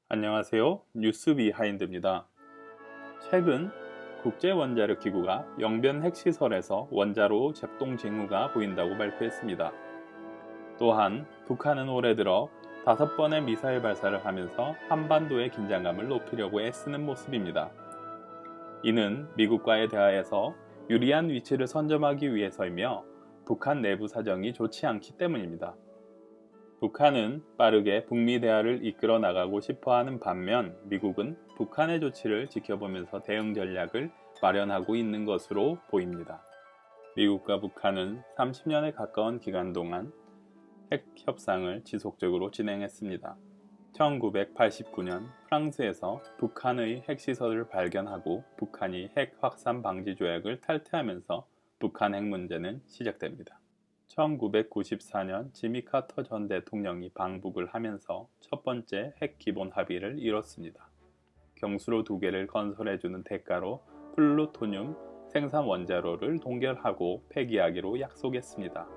안녕하세요. 뉴스 비하인드입니다. 최근 국제원자력기구가 영변 핵시설에서 원자로 작동 징후가 보인다고 발표했습니다. 또한 북한은 올해 들어 5번의 미사일 발사를 하면서 한반도의 긴장감을 높이려고 애쓰는 모습입니다. 이는 미국과의 대화에서 유리한 위치를 선점하기 위해서이며 북한 내부 사정이 좋지 않기 때문입니다. 북한은 빠르게 북미 대화를 이끌어 나가고 싶어하는 반면 미국은 북한의 조치를 지켜보면서 대응 전략을 마련하고 있는 것으로 보입니다. 미국과 북한은 30년에 가까운 기간 동안 핵 협상을 지속적으로 진행했습니다. 1989년 프랑스에서 북한의 핵시설을 발견하고 북한이 핵 확산 방지 조약을 탈퇴하면서 북한 핵 문제는 시작됩니다. 1994년 지미 카터 전 대통령이 방북을 하면서 첫 번째 핵 기본 합의를 이뤘습니다. 경수로 2개를 건설해주는 대가로 플루토늄 생산 원자로를 동결하고 폐기하기로 약속했습니다.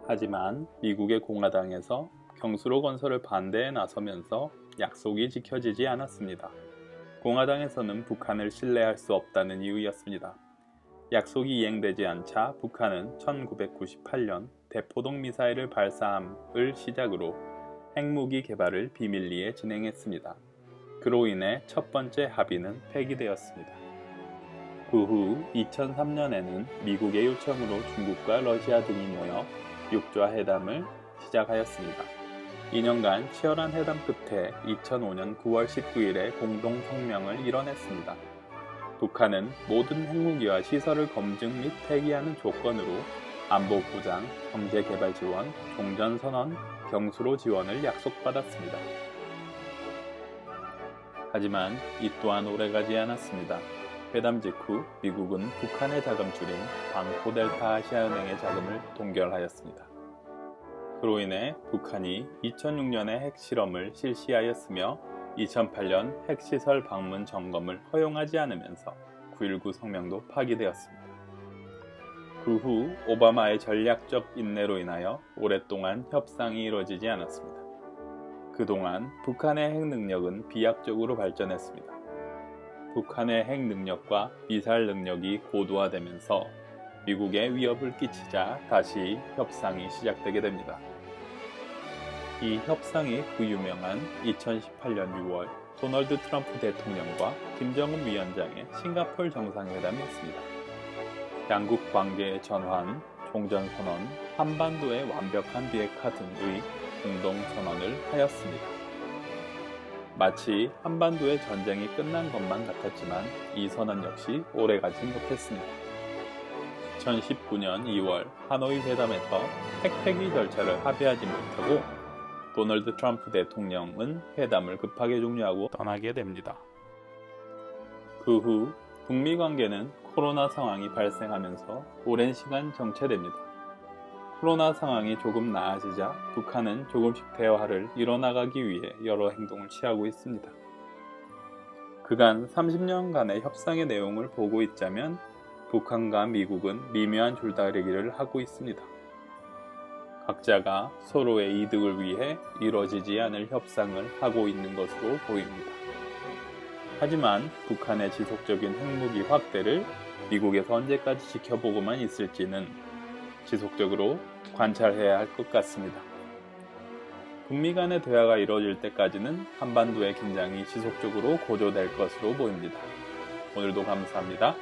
하지만 미국의 공화당에서 경수로 건설을 반대에 나서면서 약속이 지켜지지 않았습니다. 공화당에서는 북한을 신뢰할 수 없다는 이유였습니다. 약속이 이행되지 않자 북한은 1998년 대포동 미사일을 발사함을 시작으로 핵무기 개발을 비밀리에 진행했습니다. 그로 인해 첫 번째 합의는 폐기되었습니다. 그 후 2003년에는 미국의 요청으로 중국과 러시아 등이 모여 6자 회담을 시작하였습니다. 2년간 치열한 회담 끝에 2005년 9월 19일에 공동 성명을 이뤄냈습니다. 북한은 모든 핵무기와 시설을 검증 및 폐기하는 조건으로 안보 보장, 경제 개발 지원, 종전 선언, 경수로 지원을 약속받았습니다. 하지만 이 또한 오래가지 않았습니다. 회담 직후 미국은 북한의 자금줄인 방코델타 아시아은행의 자금을 동결하였습니다. 그로 인해 북한이 2006년에 핵실험을 실시하였으며 2008년 핵시설 방문 점검을 허용하지 않으면서 9.19 성명도 파기되었습니다. 그 후 오바마의 전략적 인내로 인하여 오랫동안 협상이 이루어지지 않았습니다. 그동안 북한의 핵 능력은 비약적으로 발전했습니다. 북한의 핵 능력과 미사일 능력이 고도화되면서 미국에 위협을 끼치자 다시 협상이 시작되게 됩니다. 이 협상이 그 유명한 2018년 6월 도널드 트럼프 대통령과 김정은 위원장의 싱가포르 정상회담이었습니다. 양국 관계의 전환, 종전선언, 한반도의 완벽한 비핵화 등의 공동선언을 하였습니다. 마치 한반도의 전쟁이 끝난 것만 같았지만 이 선언 역시 오래가지 못했습니다. 2019년 2월 하노이 회담에서 핵 폐기 절차를 합의하지 못하고 도널드 트럼프 대통령은 회담을 급하게 종료하고 떠나게 됩니다. 그 후 북미 관계는 코로나 상황이 발생하면서 오랜 시간 정체됩니다. 코로나 상황이 조금 나아지자 북한은 조금씩 대화를 이뤄나가기 위해 여러 행동을 취하고 있습니다. 그간 30년간의 협상의 내용을 보고 있자면 북한과 미국은 미묘한 줄다리기를 하고 있습니다. 각자가 서로의 이득을 위해 이뤄지지 않을 협상을 하고 있는 것으로 보입니다. 하지만 북한의 지속적인 핵무기 확대를 미국에서 언제까지 지켜보고만 있을지는 지속적으로 관찰해야 할 것 같습니다. 북미 간의 대화가 이루어질 때까지는 한반도의 긴장이 지속적으로 고조될 것으로 보입니다. 오늘도 감사합니다.